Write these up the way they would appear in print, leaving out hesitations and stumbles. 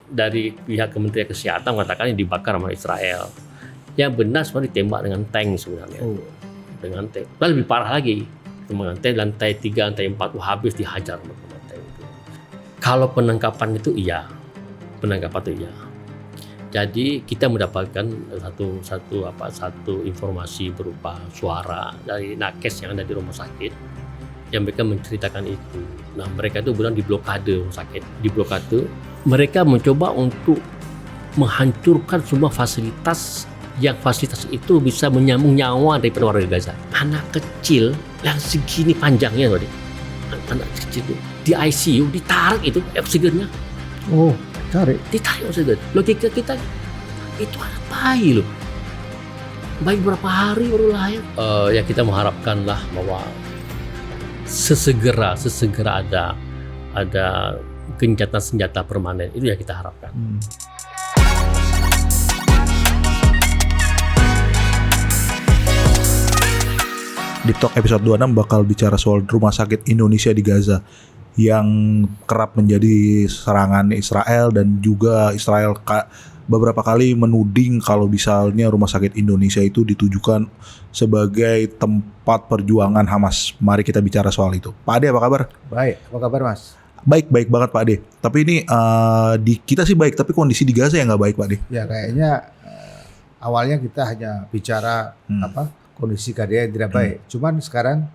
dari pihak Kementerian Kesehatan mengatakan ini dibakar sama Israel. Yang benar sebenarnya ditembak dengan tank sebenarnya. Dengan tank. Dan lebih parah lagi, dengan tank lantai 3, lantai 4 habis dihajar sama tank itu. Kalau penangkapan itu iya. Jadi kita mendapatkan satu informasi berupa suara dari nakes yang ada di rumah sakit yang mereka menceritakan itu. Nah, mereka itu bilang diblokade rumah sakit. Diblokade, mereka mencoba untuk menghancurkan semua fasilitas itu bisa menyambung nyawa daripada warga Gaza. Anak kecil yang segini panjangnya, anak kecil itu di ICU ditarik itu oksigennya. Ditarik oksigen. Logika kita itu anak bayi loh. Bayi berapa hari baru lahir. Ya kita mengharapkanlah bahwa sesegera ada gencatan senjata permanen. Itu yang kita harapkan. Deep Talk episode 26 bakal bicara soal rumah sakit Indonesia di Gaza yang kerap menjadi serangan Israel, dan juga Israel beberapa kali menuding kalau misalnya rumah sakit Indonesia itu ditujukan sebagai tempat perjuangan Hamas. Mari kita bicara soal itu. Pak Ade, apa kabar? Baik, apa kabar Mas? Baik banget Pak Ade. Tapi ini di kita sih baik, tapi kondisi di Gaza yang nggak baik Pak Ade. Ya kayaknya awalnya kita hanya bicara kondisi Gaza yang tidak baik. Cuman sekarang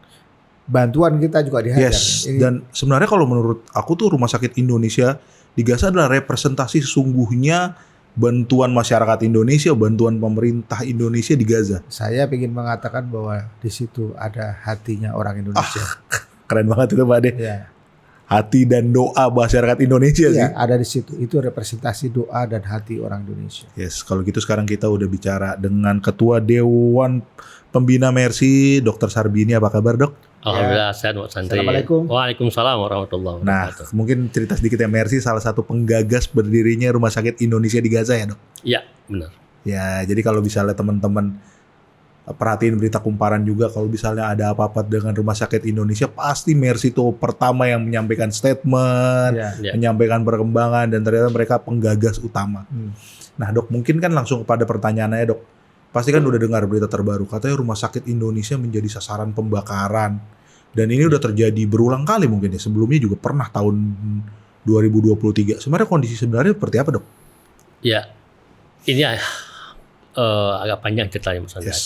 bantuan kita juga dihajar. Yes. Dan sebenarnya kalau menurut aku tuh rumah sakit Indonesia di Gaza adalah representasi sesungguhnya bantuan masyarakat Indonesia, bantuan pemerintah Indonesia di Gaza. Saya ingin mengatakan bahwa di situ ada hatinya orang Indonesia. Keren banget itu Pak Ade. Ya. Hati dan doa masyarakat Indonesia sih. Iya, ada di situ. Itu representasi doa dan hati orang Indonesia. Yes, kalau gitu sekarang kita udah bicara dengan Ketua Dewan Pembina Mercy, Dr. Sarbini. Apa kabar, Dok? Alhamdulillah, sehat Pak Santri. Assalamualaikum. Waalaikumsalam warahmatullahi wabarakatuh. Nah, mungkin cerita sedikit ya, Mercy salah satu penggagas berdirinya Rumah Sakit Indonesia di Gaza ya, Dok? Iya, benar. Ya, jadi kalau misalnya teman-teman perhatiin berita kumparan juga, kalau misalnya ada apa-apa dengan Rumah Sakit Indonesia, pasti Mercy itu pertama yang menyampaikan statement, menyampaikan perkembangan, dan ternyata mereka penggagas utama. Nah, Dok, mungkin kan langsung kepada pertanyaannya, Dok. Pasti kan udah dengar berita terbaru, katanya Rumah Sakit Indonesia menjadi sasaran pembakaran. Dan ini udah terjadi berulang kali mungkin ya. Sebelumnya juga pernah tahun 2023. Sebenarnya kondisi sebenarnya seperti apa, Dok? Ya, ini agak panjang ceritanya Mas Andreas. Yes.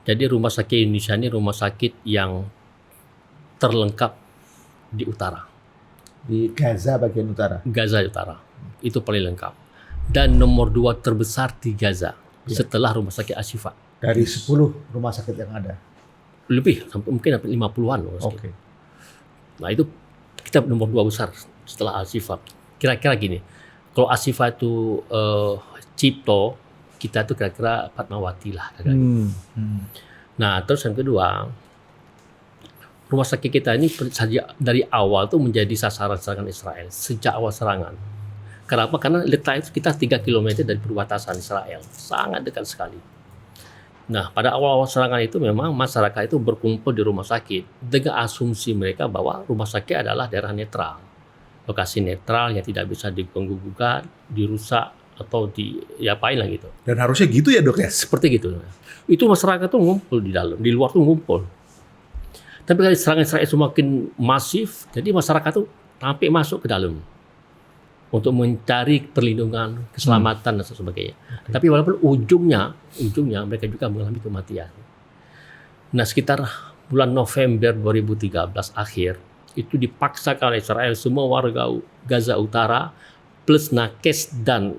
Jadi Rumah Sakit Indonesia ini rumah sakit yang terlengkap di utara. Di Gaza bagian utara. Gaza utara. Itu paling lengkap. Dan nomor 2 terbesar di Gaza. Setelah Rumah Sakit Ashifa. Dari 10 rumah sakit yang ada. Lebih, mungkin sampai 50-an. Oke. Nah itu kita nomor 2 besar setelah Ashifa. Kira-kira gini, kalau Ashifa itu Cipto, kita tuh kira-kira Fatmawati lah. Nah terus yang kedua, rumah sakit kita ini dari awal tuh menjadi sasaran serangan Israel. Sejak awal serangan. Kenapa? Karena letak itu kita 3 km dari perbatasan Israel. Sangat dekat sekali. Nah, pada awal-awal serangan itu memang masyarakat itu berkumpul di rumah sakit dengan asumsi mereka bahwa rumah sakit adalah daerah netral. Lokasi netral yang tidak bisa diganggu-gugat, dirusak, atau diapain lah gitu. Dan harusnya gitu ya, Dok ya? Seperti gitu. Itu masyarakat tuh ngumpul di dalam, di luar tuh ngumpul. Tapi kalau serangan Israel semakin masif, jadi masyarakat tuh sampai masuk ke dalam untuk mencari perlindungan, keselamatan dan sebagainya. Tapi walaupun ujungnya mereka juga mengalami kematian. Nah, sekitar bulan November 2013 akhir itu dipaksakan oleh Israel semua warga Gaza Utara plus nakes dan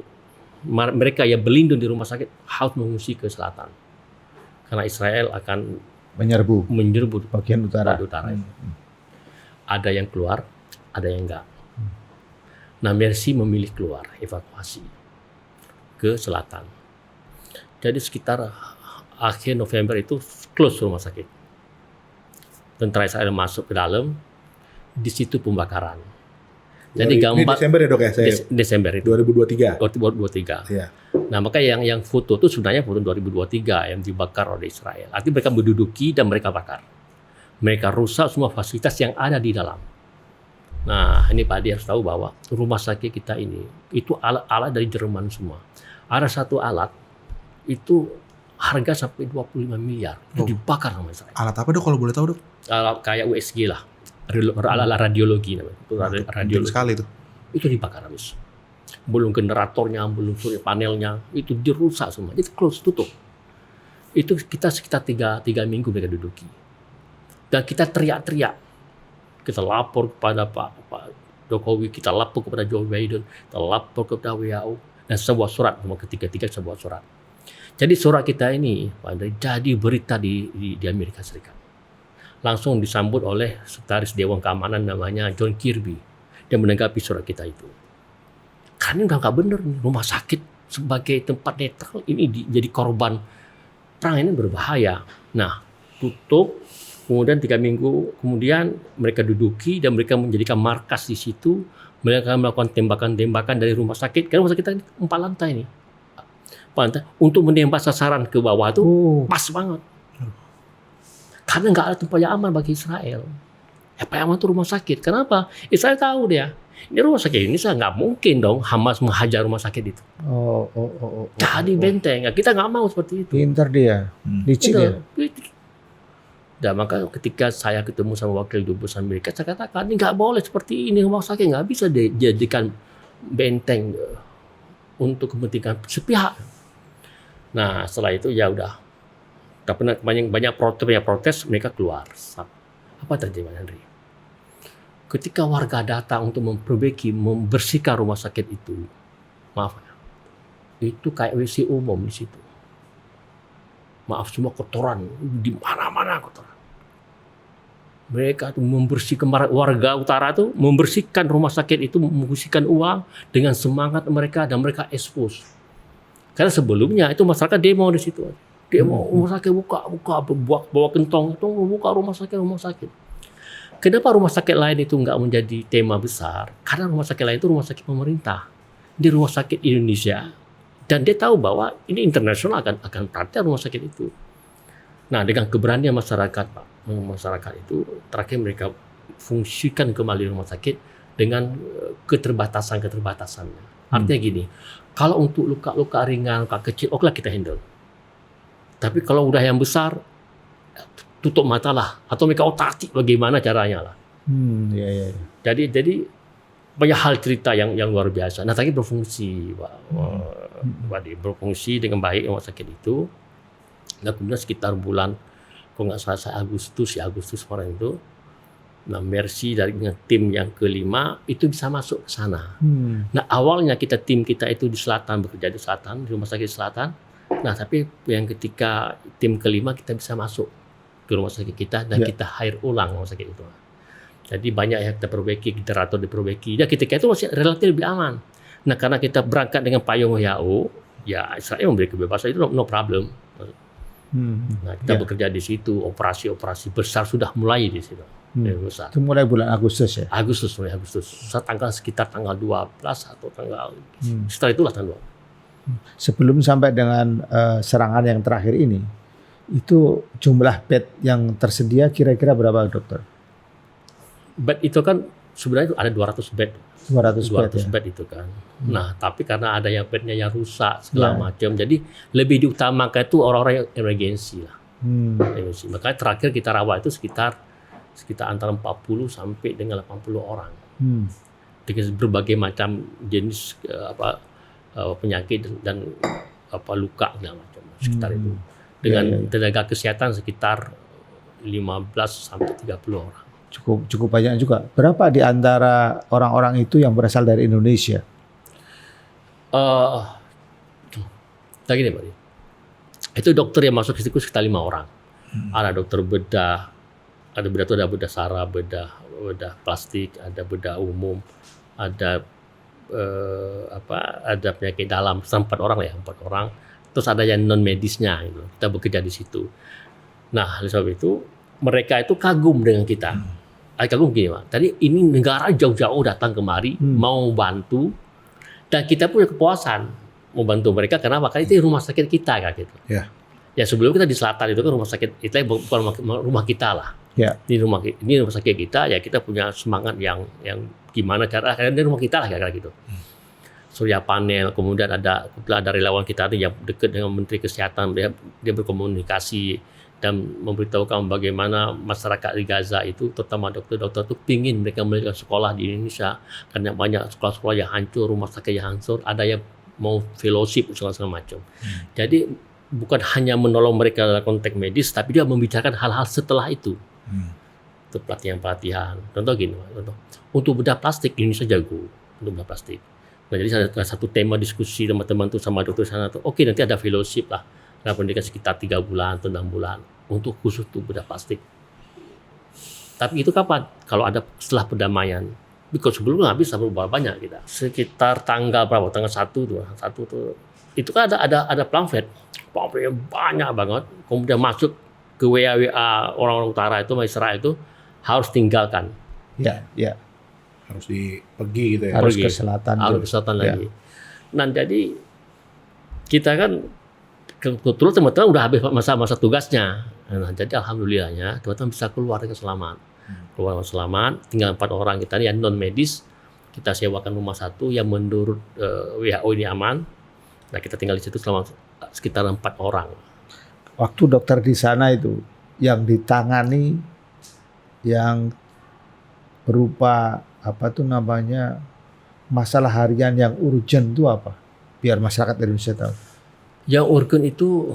mereka yang berlindung di rumah sakit harus mengungsi ke selatan. Karena Israel akan menyerbu bagian utara. Ada yang keluar, ada yang enggak. Nah, Mercy memilih keluar, evakuasi ke selatan. Jadi sekitar akhir November itu close rumah sakit. Tentara Israel masuk ke dalam, di situ pembakaran. Jadi gambar Desember ya, Dok ya? Desember itu. 2023. 2023. Iya. Nah, maka yang foto itu sebenarnya foto 2023 yang dibakar oleh Israel. Artinya mereka menduduki dan mereka bakar. Mereka rusak semua fasilitas yang ada di dalam. Nah, ini Pak Adi harus tahu bahwa rumah sakit kita ini itu alat-alat dari Jerman semua. Ada satu alat itu harga sampai 25 miliar. Itu dibakar sama Israel. Alat apa Dok kalau boleh tahu Dok? Alat kayak USG lah. Alat radiologi namanya. Itu radiologi sekali tuh. Itu dibakar habis. Belum generatornya, belum surya panelnya, itu dirusak semua. Itu close, tutup. Itu kita sekitar 3 minggu mereka duduki. Dan kita teriak-teriak. Kita lapor kepada Pak Jokowi, kita lapor kepada Joe Biden, kita lapor kepada WHO, dan sebuah surat, semua ketiga sebuah surat. Jadi surat kita ini jadi berita di Amerika Serikat. Langsung disambut oleh Sekretaris Dewan Keamanan namanya John Kirby. Dia menanggapi surat kita itu. Karena udah nggak benar nih, rumah sakit sebagai tempat netral ini jadi korban perang ini berbahaya. Nah, tutup. Kemudian 3 minggu kemudian mereka duduki dan mereka menjadikan markas di situ. Mereka melakukan tembakan-tembakan dari rumah sakit. Karena rumah sakit kita 4 lantai nih. 4 lantai. Untuk menembak sasaran ke bawah itu pas banget. Karena nggak ada tempat yang aman bagi Israel. Yang aman itu rumah sakit. Kenapa? Israel tahu dia. Ini rumah sakit ini saya nggak mungkin dong Hamas menghajar rumah sakit itu. Jadi benteng. Kita nggak mau seperti itu. Pinter dia. Licik ya. Dan maka ketika saya ketemu sama wakil dubes Amerika, saya katakan ini nggak boleh seperti ini, rumah sakit nggak bisa dijadikan benteng untuk kepentingan sepihak. Nah setelah itu ya udah, tapi banyak protes mereka keluar. Apa terjadi Mas Henry? Ketika warga datang untuk membersihkan rumah sakit itu, maaf ya, itu kayak WC umum di situ. Maaf, semua kotoran di mana-mana kotoran. Mereka tuh membersihkan warga utara tuh membersihkan rumah sakit itu, membersihkan uang dengan semangat mereka dan mereka expose. Karena sebelumnya itu masyarakat demo di situ. Demo rumah sakit buka bawa kentong itu buka rumah sakit. Kenapa rumah sakit lain itu enggak menjadi tema besar? Karena rumah sakit lain itu rumah sakit pemerintah. Di rumah sakit Indonesia dan dia tahu bahwa ini internasional akan perhatian rumah sakit itu. Nah, dengan keberanian masyarakat itu terakhir mereka fungsikan kembali rumah sakit dengan keterbatasannya. Artinya gini, kalau untuk luka-luka ringan, luka kecil, okelah kita handle. Tapi kalau udah yang besar, tutup mata lah, atau mereka otak-atik bagaimana caranya lah. Iya. Jadi banyak hal cerita yang luar biasa. Nah, tadi berfungsi, berfungsi dengan baik rumah sakit itu. Nah, kemudian sekitar bulan, kalau nggak salah Agustus kemarin itu, nah Mercy dengan tim yang kelima itu bisa masuk ke sana. Nah, awalnya tim kita itu di selatan, bekerja di selatan, di rumah sakit selatan. Nah, tapi yang ketika tim kelima kita bisa masuk ke rumah sakit kita dan kita hire ulang rumah sakit itu. Jadi banyak yang kita perbaiki, generator diperbaiki. Dan ketika itu masih relatif lebih aman. Nah, karena kita berangkat dengan payung WHO, ya Israel memberi kebebasan itu no problem. Nah, kita bekerja di situ, operasi-operasi besar sudah mulai di situ. Itu mulai bulan Agustus ya? Mulai Agustus. Sekitar tanggal 12 atau tanggal setelah itulah tanggal 12. Sebelum sampai dengan serangan yang terakhir ini, itu jumlah bed yang tersedia kira-kira berapa dokter? Bed itu kan sebenarnya ada 200 bed. 200 bed itu kan. Nah, tapi karena ada yang bednya yang rusak segala macam, jadi lebih diutamakan itu orang-orang yang emergensi lah. Emergensi. Makanya terakhir kita rawat itu sekitar antara 40 sampai dengan 80 orang. Dengan berbagai macam jenis penyakit dan luka segala macam sekitar itu. Dengan tenaga kesehatan sekitar 15 sampai 30 orang. Cukup banyak juga. Berapa di antara orang-orang itu yang berasal dari Indonesia? Gini Pak, itu dokter yang masuk ke situ sekitar 5 orang. Ada dokter bedah, ada bedah saraf, bedah plastik, ada bedah umum, ada ada penyakit dalam, 4 orang lah ya, 4 orang. Terus ada yang non medisnya, gitu. Kita bekerja di situ. Nah, oleh sebab itu mereka itu kagum dengan kita. Kagum gini Pak, tadi ini negara jauh-jauh datang kemari mau bantu dan kita punya kepuasan mau bantu mereka. Kenapa? Karena itu rumah sakit kita kan gitu. Ya sebelum kita di selatan itu kan rumah sakit itu bukan rumah kita lah. Ya. Ini rumah sakit kita, ya kita punya semangat yang gimana cara, karena ini rumah kita lah kira-kira gitu. Surya panel, kemudian ada relawan kita yang dekat dengan Menteri Kesehatan, dia berkomunikasi dan memberitahukan bagaimana masyarakat di Gaza itu, terutama dokter-dokter itu pingin mereka melanjutkan sekolah di Indonesia, karena banyak sekolah-sekolah yang hancur, rumah sakit yang hancur, ada yang mau fellowship segala macam. Jadi bukan hanya menolong mereka dalam konteks medis, tapi dia membicarakan hal-hal setelah itu. Itu pelatihan. Contoh gini, untuk bedah plastik Indonesia jago untuk bedah plastik. Nah, jadi ada satu tema diskusi teman-teman tuh sama dokter sana tuh. Oke, nanti ada fellowship lah. Nah, pendidikan sekitar 3 bulan atau 6 bulan untuk khusus tuh bedah plastik. Tapi itu kapan? Kalau ada setelah perdamaian. Because sebelumnya nggak bisa berubah banyak kita. Sekitar tanggal berapa? Tanggal 1 tuh. Itu kan ada pamflet yang banyak banget. Kemudian masuk ke WA orang-orang utara itu, Israel itu harus tinggalkan. Ya. Harus pergi gitu ya. Harus ke selatan. Harus ke selatan lagi. Nah, jadi kita kan kebetulan teman-teman udah habis masa tugasnya. Nah, jadi alhamdulillahnya teman-teman bisa keluar dengan selamat. Keluar dengan selamat, tinggal 4 orang kita yang non medis. Kita sewakan rumah satu yang menurut WHO ini aman. Nah, kita tinggal di situ selama sekitar 4 orang. Waktu dokter di sana itu yang ditangani yang berupa apa tuh namanya masalah harian yang urgent itu apa? Biar masyarakat Indonesia tahu. Yang urgent itu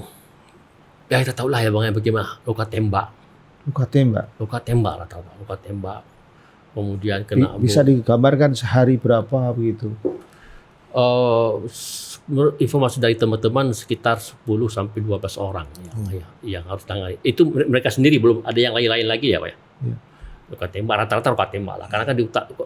ya kita tahu lah ya Bang, bagaimana luka tembak lah, tahu luka tembak. Kemudian kena bisa digambarkan sehari berapa begitu? Menurut informasi dari teman-teman sekitar 10 sampai 12 orang yang harus tangani. Itu mereka sendiri, belum ada yang lain-lain lagi ya Pak ya. Luka tembak, rata-rata luka tembak lah. Karena kan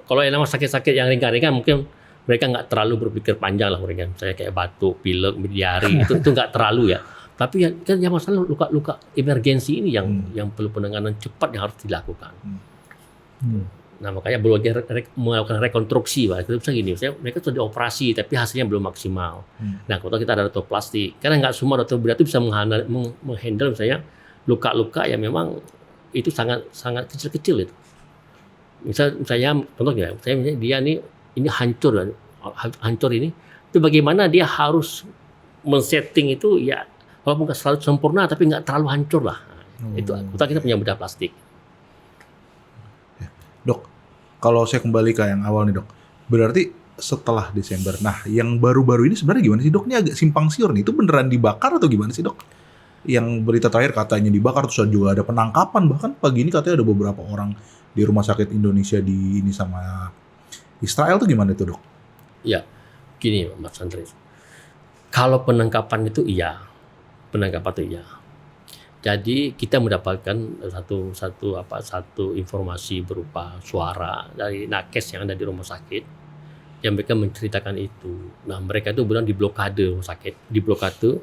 kalau yang sakit-sakit yang ringan-ringan mungkin mereka nggak terlalu berpikir panjang lah mereka. Misalnya kayak batuk, pilek, diare itu nggak terlalu ya. Tapi kan yang masalah luka-luka emergensi ini yang perlu penanganan cepat yang harus dilakukan. Nah, makanya belum melakukan rekonstruksi, Pak. Itu bisa gini, mereka sudah dioperasi tapi hasilnya belum maksimal. Nah, kalau kita ada dokter plastik, karena nggak semua dokter bedah itu bisa menghandle misalnya luka-luka yang memang itu sangat kecil-kecil itu. Misalnya contohnya, misalnya dia ini hancur ini, itu bagaimana dia harus men-setting itu ya, walaupun nggak selalu sempurna tapi nggak terlalu hancur lah. Itu kita punya bedah plastik. Dok, kalau saya kembali ke yang awal nih dok, berarti setelah Desember, nah yang baru-baru ini sebenarnya gimana sih dok? Ini agak simpang siur nih, itu beneran dibakar atau gimana sih dok? Yang berita terakhir katanya dibakar, terus juga ada penangkapan, bahkan pagi ini katanya ada beberapa orang di rumah sakit Indonesia di ini sama Israel, tuh gimana itu dok? Ya, gini Mas Andres, kalau penangkapan itu iya. Jadi kita mendapatkan satu informasi berupa suara dari nakes yang ada di rumah sakit yang mereka menceritakan itu. Nah, mereka itu benar diblokade rumah sakit, diblokade.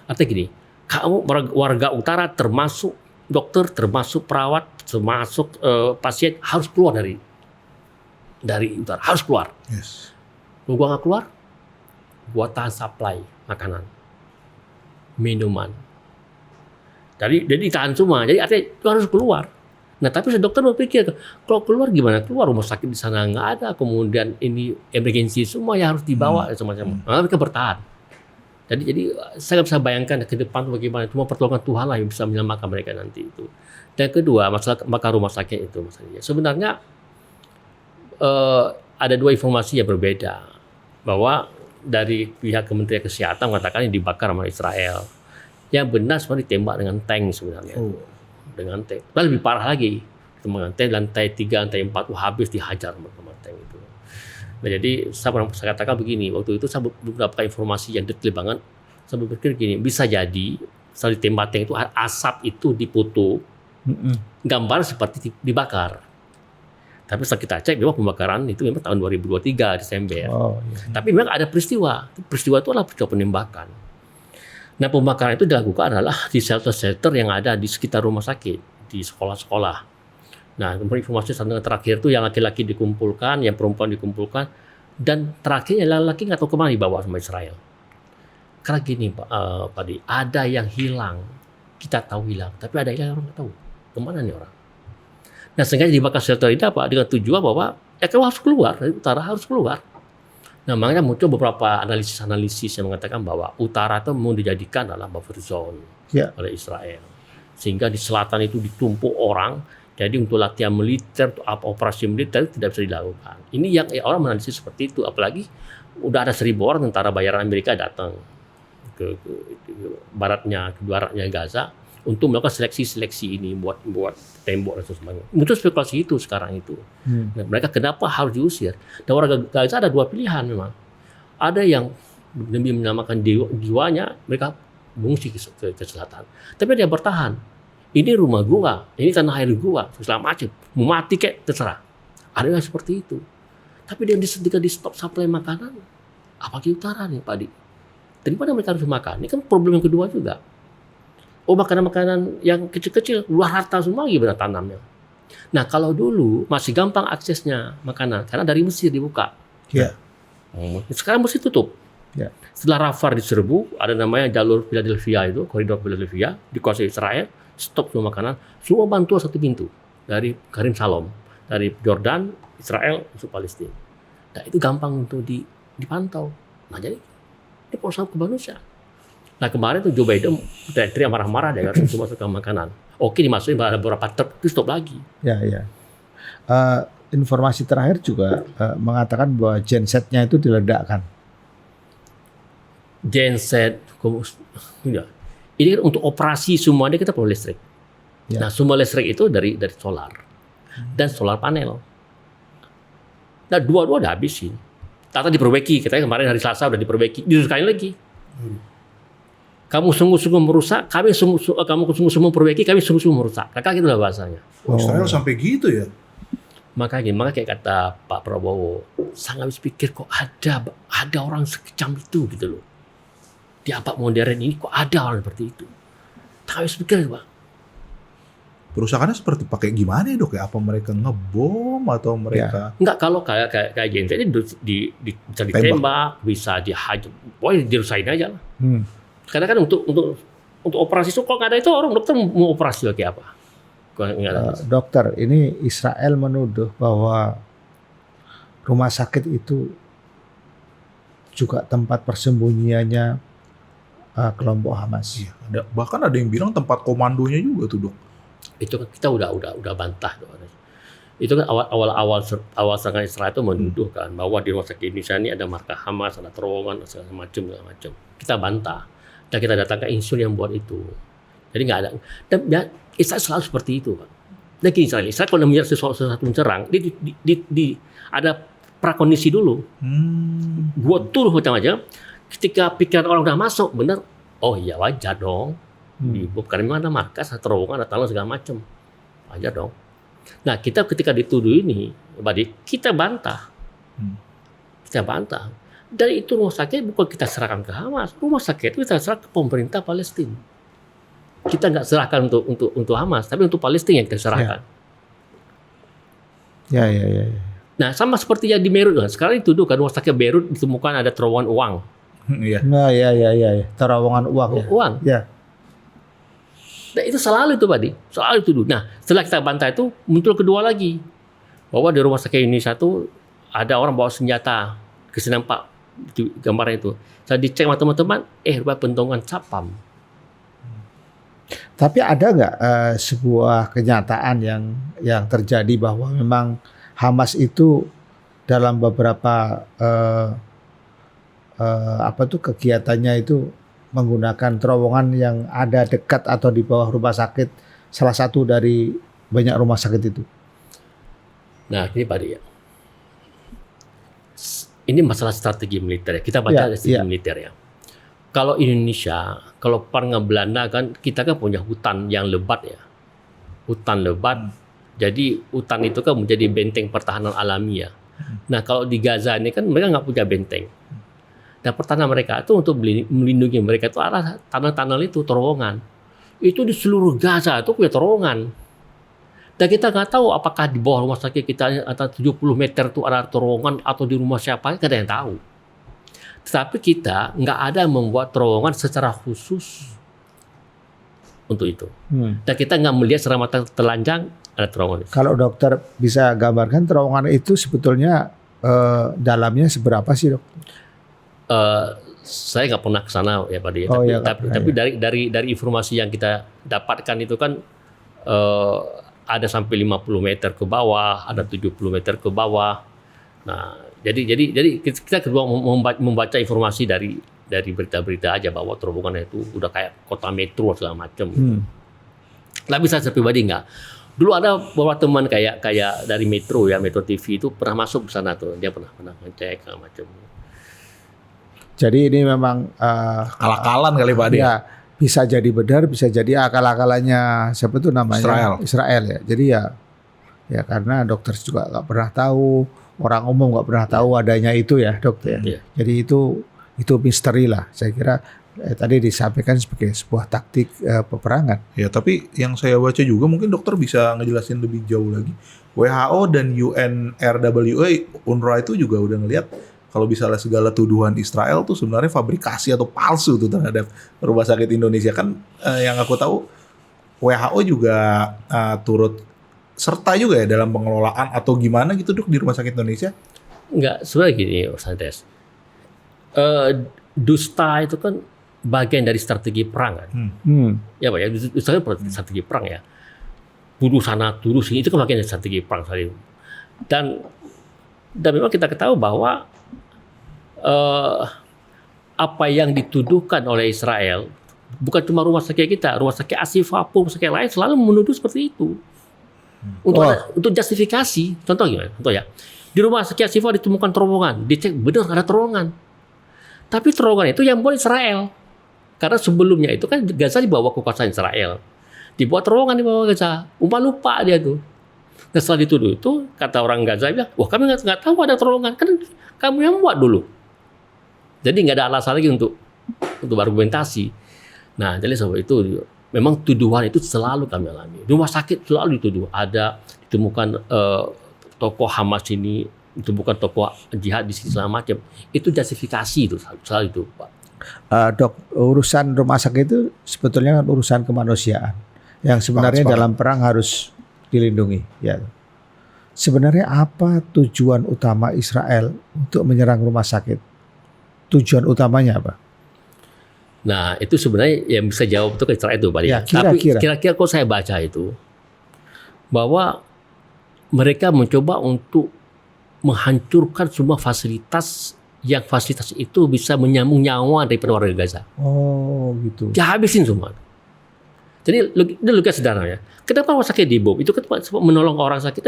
Artinya gini, kamu warga utara termasuk dokter, termasuk perawat, termasuk pasien harus keluar dari utara, harus keluar. Yes. Kalau gua nggak keluar, gua tahan supply makanan, minuman. Jadi tahan semua. Jadi artinya itu harus keluar. Nah, tapi dokter berpikir, kalau keluar gimana? Keluar rumah sakit di sana nggak ada. Kemudian ini emergensi semua yang harus dibawa semacam. Nah, mereka bertahan. Jadi saya nggak bisa bayangkan ke depan bagaimana. Cuma pertolongan Tuhan lah yang bisa menyelamatkan mereka nanti itu. Dan kedua, masalah bakar rumah sakit itu masalahnya. Sebenarnya ada 2 informasi yang berbeda. Bahwa dari pihak Kementerian Kesehatan mengatakan ini dibakar sama Israel. Yang benar sebenarnya ditembak dengan tank sebenarnya. Dengan tank. Dan lebih parah lagi. Dengan tank, lantai 3, lantai 4 habis dihajar sama tank itu. Nah, jadi saya katakan begini, waktu itu saya mendapatkan informasi yang detail banget. Saya berpikir gini, bisa jadi setelah ditembak tank itu asap itu dipoto, gambar seperti dibakar. Tapi setelah kita cek memang pembakaran itu memang tahun 2023 Desember. Tapi memang ada peristiwa. Peristiwa itu adalah peristiwa penembakan. Nah, pembakaran itu dilakukan adalah di shelter-shelter yang ada di sekitar rumah sakit, di sekolah-sekolah. Nah, informasi terakhir itu yang laki-laki dikumpulkan, yang perempuan dikumpulkan, dan terakhir yang laki-laki nggak tahu kemana dibawa sama Israel. Karena gini Pak Di, ada yang hilang, kita tahu hilang, tapi ada yang orang nggak tahu kemana nih orang. Nah, sengaja dibakar shelter ini apa? Dengan tujuan bahwa kalau harus keluar, dari utara harus keluar. Nah, makanya muncul beberapa analisis yang mengatakan bahwa utara itu mau dijadikan dalam buffer zone oleh Israel. Sehingga di selatan itu ditumpuk orang, jadi untuk latihan militer, untuk operasi militer itu tidak bisa dilakukan. Ini yang orang menganalisis seperti itu, apalagi udah ada 1.000 orang tentara bayaran Amerika datang ke baratnya Gaza untuk melakukan seleksi ini buat tembok dan sebagainya. Muncul spekulasi itu sekarang itu. Nah, mereka kenapa harus diusir? Dan warga Gaza ada 2 pilihan memang. Ada yang demi menyelamatkan jiwanya, mereka mengungsi ke selatan. Tapi ada yang bertahan. Ini rumah gua, ini tanah air gua, segala macam. Mau mati kayak terserah. Ada yang seperti itu. Tapi ketika di stop supply makanan, apalagi utara nih Pak Adi. Dari mana mereka harus makan? Ini kan problem yang kedua juga. Oh, makanan-makanan yang kecil-kecil, luar harta semua gimana tanamnya? Nah, kalau dulu masih gampang aksesnya makanan, karena dari Mesir dibuka. Sekarang Mesir tutup. Setelah Rafah diserbu, ada namanya jalur Philadelphia itu, koridor Philadelphia, dikuasai Israel, stop semua makanan, semua bantuan satu pintu dari Karim Shalom, dari Jordan, Israel, masuk Palestina. Nah, itu gampang untuk dipantau. Nah, jadi ini program kemanusiaan. Nah, kemarin tuh Joe Biden teriak marah-marah dia harus masukkan makanan. Oke, dimasukin ada beberapa truk, itu stop lagi. Informasi terakhir juga mengatakan bahwa gensetnya itu diledakkan. Genset, ini kan untuk operasi semuanya kita perlu listrik. Nah, sumber listrik itu dari solar dan solar panel. Nah, dua-dua udah habisin. Tata diperbaiki, kita kemarin hari Selasa udah diperbaiki, dirusakin lagi. Kamu sungguh-sungguh merusak, kamu sungguh-sungguh memperbaiki, kami sungguh-sungguh merusak. Kakak gitu lah bahasanya. Israel sampai gitu ya? Makanya kayak kata Pak Prabowo, saya habis pikir kok ada orang sekejam itu gitu loh. Di abad modern ini kok ada orang seperti itu. Tak habis pikir Pak. Perusahaannya seperti pakai gimana ya Dok? Apa mereka ngebom atau mereka? Enggak, kalau kayak genset ini bisa ditembak, bisa dihajar, pokoknya dirusain aja lah. Karena kan untuk operasi itu kalau nggak ada itu orang dokter mau operasi lagi apa? Dokter, ini Israel menuduh bahwa rumah sakit itu juga tempat persembunyiannya kelompok Hamas. Iya, bahkan ada yang bilang tempat komandonya juga tuh Dok. Itu kan kita udah bantah Dok. Itu kan awal serangan Israel itu menuduh kan bahwa di rumah sakit Indonesia ini ada markas Hamas, ada terowongan, segala macam. Kita bantah. Dan kita datangkan insul yang buat itu. Jadi nggak ada. Dan Israel selalu seperti itu, Pak. Dan gini Israel kalau menyerang sesuatu menyerang, ada prakondisi dulu. Buat tuh macam-macam. Ketika pikiran orang udah masuk, benar. Oh iya wajar dong. Karena memang ada markas, ada terowongan, ada tanah segala macam. Wajar dong. Nah kita ketika dituduh ini, kita bantah. Kita bantah. Dari itu rumah sakit bukan kita serahkan ke Hamas, rumah sakit itu kita serahkan ke pemerintah Palestina. Kita nggak serahkan untuk Hamas, tapi untuk Palestina yang kita serahkan. Ya. Nah sama seperti yang di Beirut, sekarang dituduh kan rumah sakit Beirut ditemukan ada terowongan uang. Iya. Nah, ya. Terowongan uang. Uang. Ya. Nah itu selalu itu Pak Di, selalu dituduh. Nah setelah kita bantah itu muncul kedua lagi, bahwa di rumah sakit Indonesia itu ada orang bawa senjata, kesini nampak gambarnya itu. Saya dicek sama teman-teman, rupanya pentongan Sapam. Tapi ada nggak sebuah kenyataan yang terjadi bahwa memang Hamas itu dalam beberapa kegiatannya itu menggunakan terowongan yang ada dekat atau di bawah rumah sakit, salah satu dari banyak rumah sakit itu? Nah ini Pak Di ya. Ini masalah strategi militer ya. Kita baca strategi militer ya. Kalau Indonesia, kalau perang Belanda kan kita kan punya hutan yang lebat ya. Hutan lebat. Jadi hutan itu kan menjadi benteng pertahanan alami ya. Nah kalau di Gaza ini kan mereka nggak punya benteng. Dan pertahanan mereka itu untuk melindungi mereka itu adalah tanah-tanah itu terowongan. Itu di seluruh Gaza itu punya terowongan. Dan kita nggak tahu apakah di bawah rumah sakit kita atau 70 meter itu ada terowongan atau di rumah siapa, nggak ada yang tahu. Tetapi kita nggak ada membuat terowongan secara khusus untuk itu. Dan kita nggak melihat secara mata telanjang Ada terowongan. Kalau dokter bisa gambarkan terowongan itu sebetulnya dalamnya seberapa sih, Dok? Saya nggak pernah ke sana ya Pak Di. Oh, Tapi dari informasi yang kita dapatkan itu kan ada sampai 50 meter ke bawah, ada 70 meter ke bawah. Nah, jadi kita kedua membaca informasi dari berita-berita aja bahwa terowongan itu udah kayak kota metro segala macam. Tapi saya pribadi nggak. Dulu ada beberapa teman kayak dari Metro ya, Metro TV itu pernah masuk ke sana tuh. Dia pernah ngecek segala macam. Jadi ini memang akal-akalan kali Pak Adi. Ya, bisa jadi benar, bisa jadi akal-akalannya siapa tuh namanya Israel ya. Jadi ya karena dokter juga nggak pernah tahu, orang umum nggak pernah tahu adanya itu ya, dokter. Ya. Jadi itu misteri lah. Saya kira tadi disampaikan sebagai sebuah taktik peperangan. Ya, tapi yang saya baca juga mungkin dokter bisa ngejelasin lebih jauh lagi. WHO dan UNRWA, UNRWA itu juga udah ngelihat kalau misalnya segala tuduhan Israel tuh sebenarnya fabrikasi atau palsu tuh terhadap rumah sakit Indonesia. Kan yang aku tahu WHO juga turut serta juga ya dalam pengelolaan atau gimana gitu Dok di rumah sakit Indonesia? Enggak, sebenarnya gini Santes. Dusta itu kan bagian dari strategi perang kan. Ya Pak ya, dusta kan strategi perang ya. Tuduh sana, tuduh sini, itu kan bagian dari strategi perang. Dan memang kita ketahui bahwa apa yang dituduhkan oleh Israel bukan cuma rumah sakit kita, rumah sakit Ashifa pun, rumah sakit lain selalu menuduh seperti itu. Untuk justifikasi, contoh gimana? Contoh ya, di rumah sakit Ashifa ditemukan terowongan, dicek benar ada terowongan. Tapi terowongan itu yang buat Israel. Karena sebelumnya itu kan Gaza dibawa kekuasaan Israel. Dibuat terowongan di bawah Gaza. Lupa dia tuh. Nah, setelah dituduh itu, kata orang Gaza bilang, wah kami nggak tahu ada terowongan. Kan kamu yang buat dulu. Jadi nggak ada alasan lagi untuk argumentasi. Nah, jadi sebab itu memang tuduhan itu selalu kami alami. Rumah sakit selalu dituduh. Ada ditemukan tokoh Hamas ini, ditemukan tokoh jihad di sini segala macam. Itu justifikasi itu selalu itu, Pak. Dok, urusan rumah sakit itu sebetulnya kan urusan kemanusiaan yang sebenarnya dalam perang harus dilindungi. Ya. Sebenarnya apa tujuan utama Israel untuk menyerang rumah sakit? Tujuan utamanya apa? Nah, itu sebenarnya yang bisa jawab itu ke Israel itu, Pak. Ya, Tapi kira-kira kalau saya baca itu bahwa mereka mencoba untuk menghancurkan semua fasilitas yang fasilitas itu bisa menyambung nyawa daripada warga Gaza. Oh, gitu. Dihabisin semua. Jadi ini logika sederhana ya. Kenapa rumah sakit dibom? Itu kan menolong orang sakit.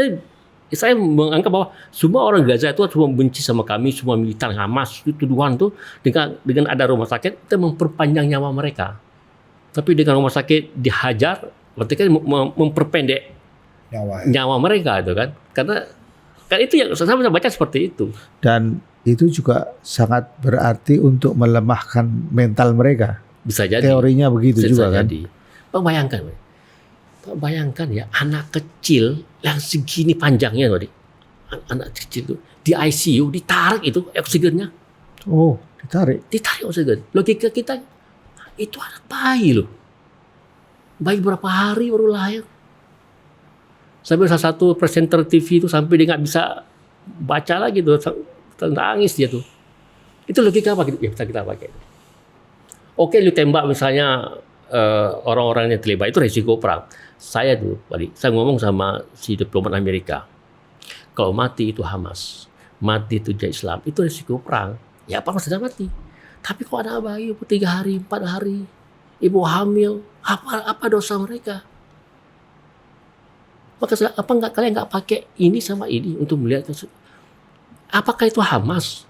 Saya menganggap bahwa semua orang Gaza itu semua benci sama kami, semua militan Hamas itu tuduhan tuh dengan ada rumah sakit itu memperpanjang nyawa mereka. Tapi dengan rumah sakit dihajar, berarti kan memperpendek nyawa mereka itu kan. Karena kan itu yang saya bisa baca seperti itu. Dan itu juga sangat berarti untuk melemahkan mental mereka. Bisa jadi. Teorinya begitu bisa juga jadi. Pak bayangkan ya anak kecil yang segini panjangnya tadi, anak kecil itu di ICU ditarik itu oksigennya. Oh, ditarik oksigen. Logika kita itu anak bayi loh, bayi berapa hari baru lahir. Sampai salah satu presenter TV itu sampai dia nggak bisa baca lagi tuh, nangis dia tuh. Itu logika apa ya bisa kita pakai. Oke, lu tembak misalnya orang-orang yang terlibat itu resiko perang. Saya ngomong sama si diplomat Amerika. Kalau mati itu Hamas, mati itu jihad Islam, itu resiko perang. Ya apa sudah mati. Tapi kok ada bayi 3 hari, 4 hari, ibu hamil, apa dosa mereka? Maka apa enggak kalian nggak pakai ini sama ini untuk melihat apakah itu Hamas?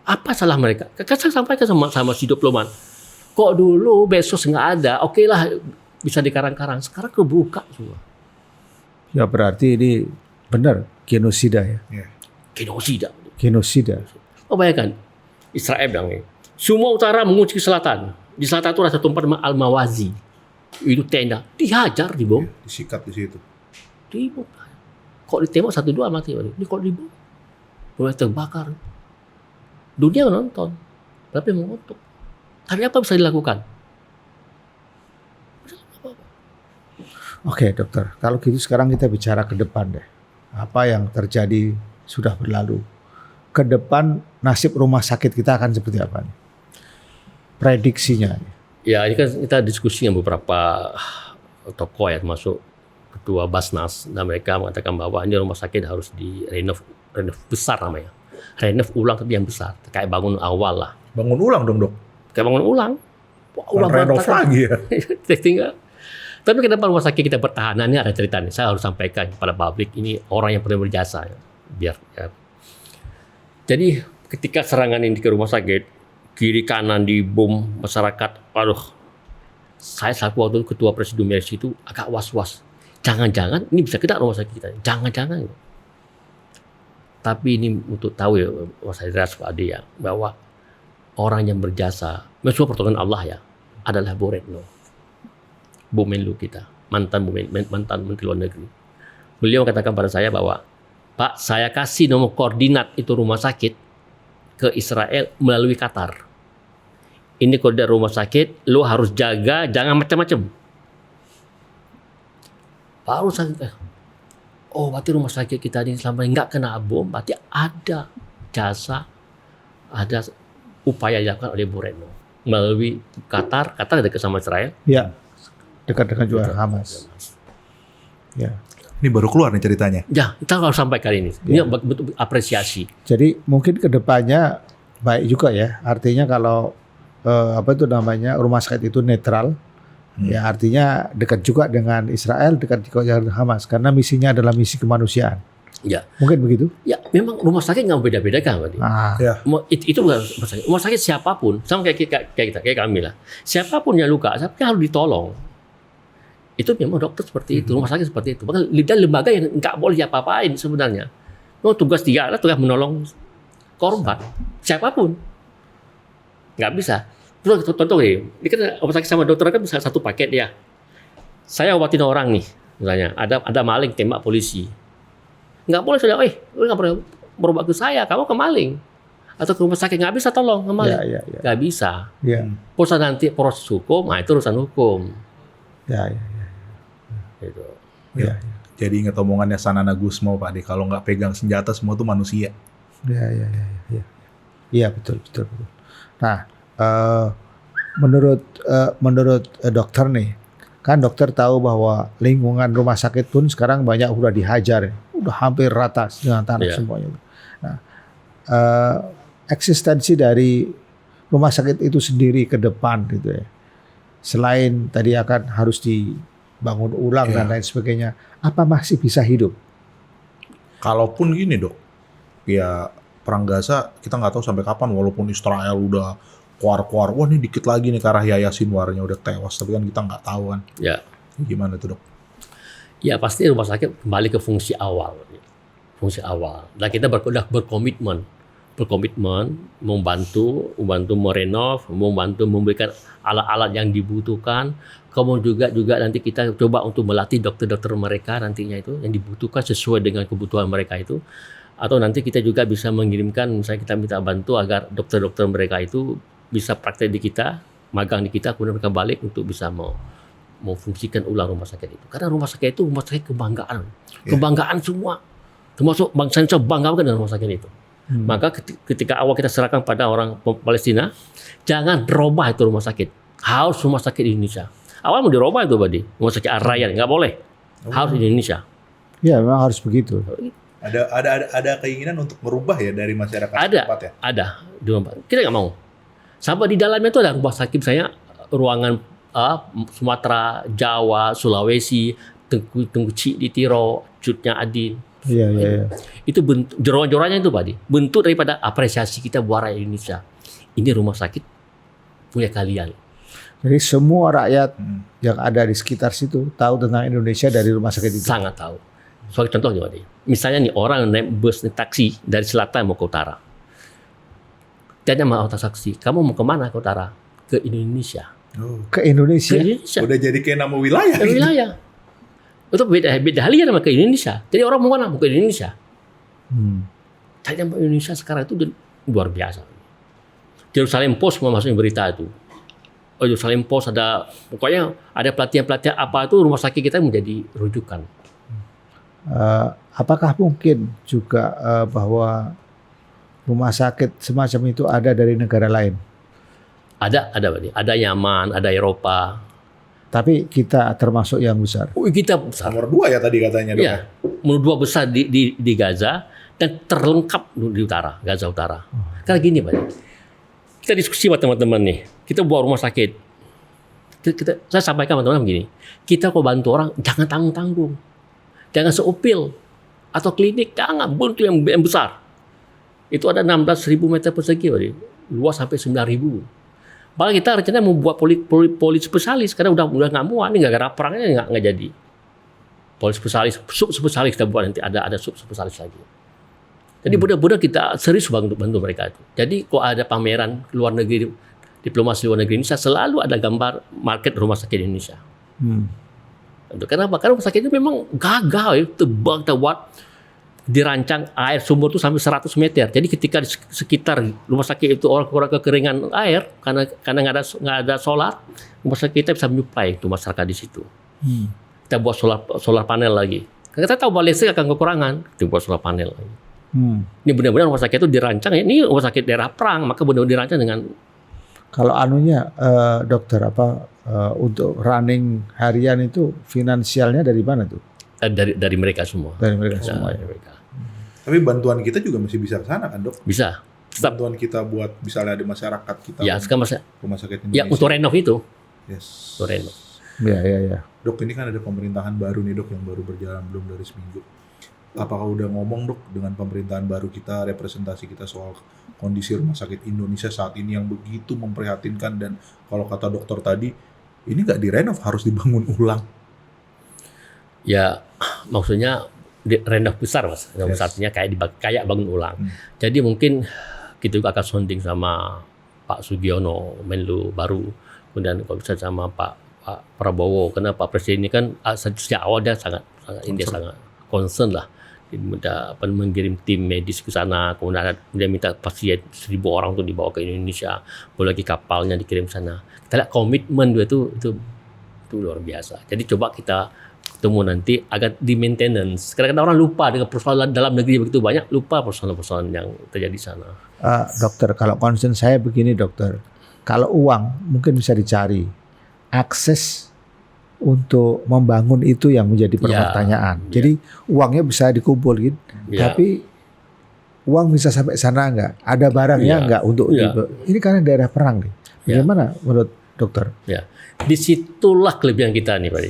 Apa salah mereka? Kan saya sampaikan sama si diplomat. Kok dulu Bezos nggak ada, oke lah bisa dikarang-karang. Sekarang kebuka semua. Ya berarti ini benar genosida ya. Genosida. Oh bayangkan, Israel bilang ini, semua utara mengunci ke selatan. Di selatan itu ada satu tempat namanya Al-Mawazi. Itu tenda, dihajar, dibom. Disikat di situ. Dibom. Kok ditembak 1-2 mati. Ini kok dibom? Mulai terbakar. Dunia menonton, tapi mengutuk. Tapi apa bisa dilakukan? Oke, dokter. Kalau gitu sekarang kita bicara ke depan deh. Apa yang terjadi sudah berlalu. Ke depan nasib rumah sakit kita akan seperti apa nih? Prediksinya. Ya, ini kan kita diskusi dengan beberapa tokoh ya, termasuk Ketua Basnas, dan mereka mengatakan bahwa ini rumah sakit harus direnov besar namanya. Renov ulang tapi yang besar, kayak bangun awal lah. Bangun ulang dong, Dok. Kayak bangun ulang. Ulang renov lagi ya. Tinggal. Tapi kenapa rumah sakit kita bertahan? Nah, ini ada cerita nih. Saya harus sampaikan kepada publik, ini orang yang pernah berjasa ya. Biar ya. Jadi ketika serangan ini ke rumah sakit, kiri kanan dibom masyarakat, aduh. Saya selaku waktu ketua presidium Mercy itu agak was-was. Jangan-jangan ini bisa kena rumah sakit kita. Jangan-jangan. Tapi ini untuk tahu ya, Mas Haidras, Pak Ade ya, bahwa orang yang berjasa, semua pertolongan Allah ya, adalah Bu Retno, Bu Menlu kita, mantan Menteri Luar Negeri. Beliau katakan pada saya bahwa, Pak, saya kasih nomor koordinat itu rumah sakit ke Israel melalui Qatar. Ini koordinat rumah sakit, lo harus jaga, jangan macam-macam. Baru saya, oh berarti rumah sakit kita ini selama ini nggak kena bom, berarti ada jasa, ada upaya dilakukan oleh Bu Retno melalui Qatar. Qatar dekat sama Israel. Ya, dekat-dekat juga Hamas. Ya. Ini baru keluar nih ceritanya. Ya, kita harus sampaikan ini. Ini betul apresiasi. Jadi mungkin kedepannya baik juga ya. Artinya kalau rumah sakit itu netral, ya artinya dekat juga dengan Israel, dekat juga dengan Hamas, karena misinya adalah misi kemanusiaan. Ya. Mungkin begitu? Ya, memang rumah sakit nggak beda-bedakan, Pak. Ya. Itu bukan rumah sakit. Rumah sakit siapapun, sama kayak kita, kayak kami lah. Siapapun yang luka, siapapun harus ditolong. Itu memang dokter seperti itu, rumah sakit seperti itu. Bahkan lembaga yang nggak boleh diapa-apain sebenarnya. Memang tugas dia adalah tugas menolong korban, siapapun. Nggak bisa. Contoh nih, ini kan rumah sakit sama dokter kan bisa satu paket ya. Saya obatin orang nih, misalnya ada maling tembak polisi. Nggak boleh saya, lu nggak boleh berobat ke saya, kamu ke maling. Atau ke rumah sakit, nggak bisa tolong ke maling. Ya. Nggak bisa. Ya. Proses nanti proses hukum, nah itu urusan hukum. Ya. Gitu. Ya. Jadi ingat omongannya Sanana Gusmo, Pak De, kalau nggak pegang senjata semua itu manusia. Ya. Iya, betul. Nah, menurut dokter nih, kan dokter tahu bahwa lingkungan rumah sakit pun sekarang banyak udah dihajar, udah hampir rata dengan tanah semuanya. Nah, eksistensi dari rumah sakit itu sendiri ke depan gitu ya. Selain tadi akan harus dibangun ulang dan lain sebagainya, apa masih bisa hidup? Kalaupun gini, Dok, ya perang Gaza kita nggak tahu sampai kapan, walaupun Israel udah keluar, wah ini dikit lagi nih ke arah Yahya Sinwarnya udah tewas, tapi kan kita nggak tahu kan. Ya. Gimana tuh, Dok? Ya pasti rumah sakit kembali ke fungsi awal. Dan kita berkomitmen membantu merenov, membantu memberikan alat-alat yang dibutuhkan. Kemudian juga nanti kita coba untuk melatih dokter-dokter mereka nantinya itu yang dibutuhkan sesuai dengan kebutuhan mereka itu. Atau nanti kita juga bisa mengirimkan, misalnya kita minta bantu agar dokter-dokter mereka itu bisa praktek di kita, magang di kita, kemudian mereka balik untuk bisa memfungsikan ulang rumah sakit itu. Karena rumah sakit itu rumah sakit kebanggaan. Kebanggaan semua. Termasuk bangsa Indonesia banggakan dengan rumah sakit itu. Maka ketika awal kita serahkan pada orang Palestina, jangan robah itu rumah sakit. Harus rumah sakit di Indonesia. Awal mau dirobah itu, Badi. Rumah sakit Ar-Rayyan, nggak boleh. Harus di Indonesia. Ya, memang harus begitu. Ada keinginan untuk merubah ya dari masyarakat tempat ya? Ada. Kita nggak mau. Sampai di dalamnya itu ada rumah sakit, misalnya ruangan Sumatera, Jawa, Sulawesi, Tengku Cik di Tiro, Cutnya Adin. Iya. Itu bentuk joran-jorannya itu, Pak. Bentuk daripada apresiasi kita buat rakyat Indonesia. Ini rumah sakit punya kalian. Jadi semua rakyat yang ada di sekitar situ tahu tentang Indonesia dari rumah sakit itu. Sangat tahu. Soal contohnya, Pak. Misalnya nih orang naik bus, naik taksi dari selatan mau ke utara. Dia mau saksi, kamu mau kemana ke utara? Ke Indonesia. Ke Indonesia. Udah jadi kayak nama wilayah. Ke wilayah. Itu beda halnya sama ke Indonesia. Jadi orang mau mana? Mau ke Indonesia. Tanya Indonesia sekarang itu luar biasa. Jerusalem Post mau masukin berita itu. Jerusalem Post, ada pokoknya ada pelatihan-pelatihan apa itu rumah sakit kita menjadi rujukan. Apakah mungkin juga bahwa rumah sakit semacam itu ada dari negara lain? Ada Pak. Ada Yaman, ada Eropa. Tapi kita termasuk yang besar. Kita besar. Nomor 2 ya tadi katanya, Dok. Iya, nomor 2 besar di Gaza dan terlengkap di utara, Gaza Utara. Karena gini Pak, kita diskusi sama teman-teman nih, kita buat rumah sakit. Saya sampaikan sama teman-teman begini, kita kok bantu orang jangan tanggung-tanggung, jangan seupil atau klinik, jangan bantu yang besar. Itu ada 16.000 meter persegi, Pak, luas sampai 9.000. Bahkan kita rencana membuat poli spesialis karena udah nggak muat nih, gara-gara perangnya nggak jadi. Poli spesialis, sub spesialis kita buat, nanti ada sub spesialis lagi. Jadi mudah-mudahan kita serius bantu mereka itu. Jadi kok ada pameran luar negeri, diplomasi luar negeri Indonesia, selalu ada gambar market rumah sakit Indonesia. Kenapa? Karena rumah sakit itu memang gagal ya, tebal, tebal, dirancang air sumur itu sampai 100 meter. Jadi ketika di sekitar rumah sakit itu orang kurang kekeringan air karena nggak ada solar, rumah sakit kita bisa menyuplai itu masyarakat di situ. Kita buat solar panel lagi. Karena kita tahu Malaysia akan kekurangan, kita buat solar panel lagi. Ini benar-benar rumah sakit itu dirancang, ini rumah sakit daerah perang, maka benar-benar dirancang dengan. Kalau anunya dokter untuk running harian itu finansialnya dari mana tuh? Dari mereka semua. Dari mereka semua. Dari mereka. Tapi bantuan kita juga masih bisa ke sana kan, Dok? Bisa. Bantuan kita buat misalnya ada masyarakat kita. Ya, sekarang rumah sakit Indonesia. Ya, untuk renov itu. Yes. Untuk renov. Ya. Dok, ini kan ada pemerintahan baru nih, Dok, yang baru berjalan belum dari seminggu. Apakah udah ngomong, Dok, dengan pemerintahan baru kita, representasi kita soal kondisi rumah sakit Indonesia saat ini yang begitu memprihatinkan, dan kalau kata dokter tadi, ini nggak direnov, harus dibangun ulang. Ya, maksudnya renov besar, Mas. Renov besarnya kayak bangun ulang. Jadi mungkin kita juga akan sounding sama Pak Sugiono, Menlu baru, kemudian kalau bisa sama Pak Prabowo, karena Pak Presiden ini kan sejak awal dia sangat concern lah. Dia mengirim tim medis ke sana, kemudian minta pasien 1.000 orang untuk dibawa ke Indonesia, boleh lagi kapalnya dikirim ke sana. Kita lihat komitmen dia itu luar biasa. Jadi coba kita ketemu nanti agar di maintenance. Kadang-kadang orang lupa dengan persoalan dalam negeri begitu banyak, lupa persoalan-persoalan yang terjadi di sana. Dokter, kalau concern saya begini, dokter. Kalau uang mungkin bisa dicari, akses untuk membangun itu yang menjadi pertanyaan. Jadi uangnya bisa dikumpulin, tapi uang bisa sampai sana nggak? Ada barangnya nggak untuk ini karena daerah perang nih. Bagaimana menurut dokter? Ya, disitulah kelebihan kita nih, Pak.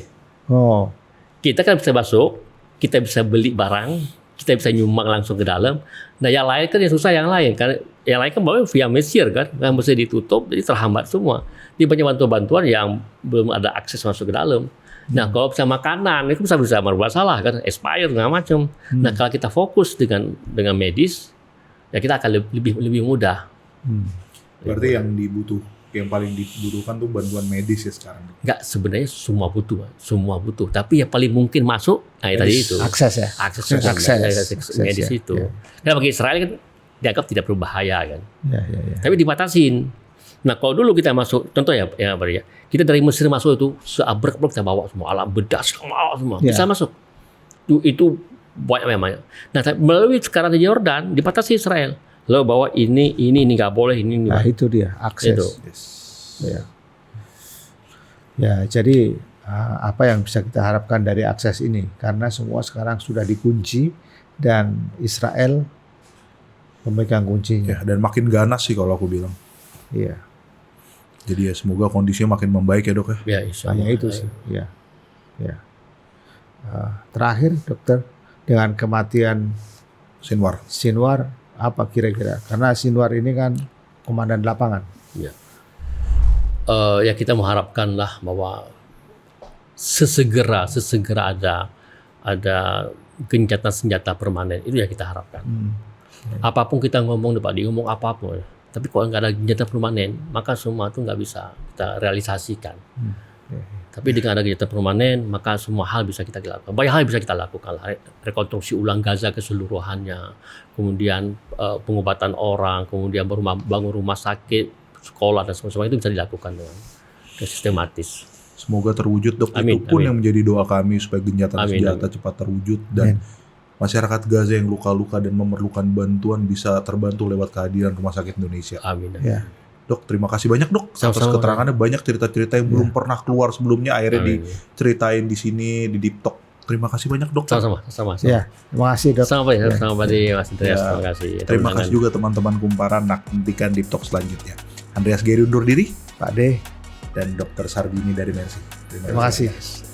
Kita kan bisa masuk, kita bisa beli barang, kita bisa nyumbang langsung ke dalam. Nah, yang lain kan yang susah yang lain. Karena yang lain kan bawa via mesir kan, yang mesti ditutup, jadi terhambat semua. Di banyak bantuan-bantuan yang belum ada akses masuk ke dalam. Nah, kalau bisa makanan itu bisa bermasalah kan, expired segala macam. Nah, kalau kita fokus dengan medis, ya kita akan lebih mudah. Berarti yang paling dibutuhkan tuh bantuan medis ya sekarang. Enggak, sebenarnya semua butuh. Tapi yang paling mungkin masuk, tadi itu akses ya. Akses medis itu. Karena bagi Israel kan dianggap tidak berbahaya kan. Tapi dibatasin. Nah, kalau dulu kita masuk, contoh ya kita dari Mesir masuk itu seabrek kita bawa semua alat bedah semua bisa masuk. Itu banyak memang. Nah, melalui sekarang di Yordan dibatasi Israel. Lo bawa ini nggak boleh ini. Nah, itu dia akses. Itu. Ya, jadi apa yang bisa kita harapkan dari akses ini? Karena semua sekarang sudah dikunci dan Israel memegang kuncinya. Dan makin ganas sih kalau aku bilang. Iya. Jadi ya semoga kondisinya makin membaik ya, Dok ya. Hanya itu sih. Ya. Terakhir, dokter, dengan kematian Sinwar, apa kira-kira? Karena Sinwar ini kan komandan lapangan. Ya kita mengharapkanlah bahwa sesegera ada gencatan senjata permanen, itu ya kita harapkan. Apapun kita ngomong apapun. Tapi kalau nggak ada gencatan permanen, maka semua itu nggak bisa kita realisasikan. Tapi dengan ada gencatan permanen, maka semua hal bisa kita lakukan. Banyak hal bisa kita lakukan. Rekonstruksi ulang Gaza keseluruhannya, kemudian pengobatan orang, kemudian bangun rumah sakit, sekolah dan semua itu bisa dilakukan dengan dan sistematis. Semoga terwujud dok. Amin, Itu pun amin. yang menjadi doa kami supaya gencatan Amin, senjata cepat terwujud dan masyarakat Gaza yang luka-luka dan memerlukan bantuan bisa terbantu lewat kehadiran Rumah Sakit Indonesia. Amin. Ya. Dok, terima kasih banyak dok atas Sama-sama. keterangannya. Banyak cerita-cerita yang belum pernah keluar sebelumnya akhirnya Amin. diceritain di sini di Deep Talk. Terima kasih banyak dok. Sama-sama. Ya, terima kasih dok. Sama ya, sama Mas Andreas. Ya. Terima kasih. Terima kasih juga teman-teman Kumparan. Nantikan Deep Talk selanjutnya. Andreas Geri undur diri Pak D. dan Dr. Sarbini dari Mercy. Terima kasih.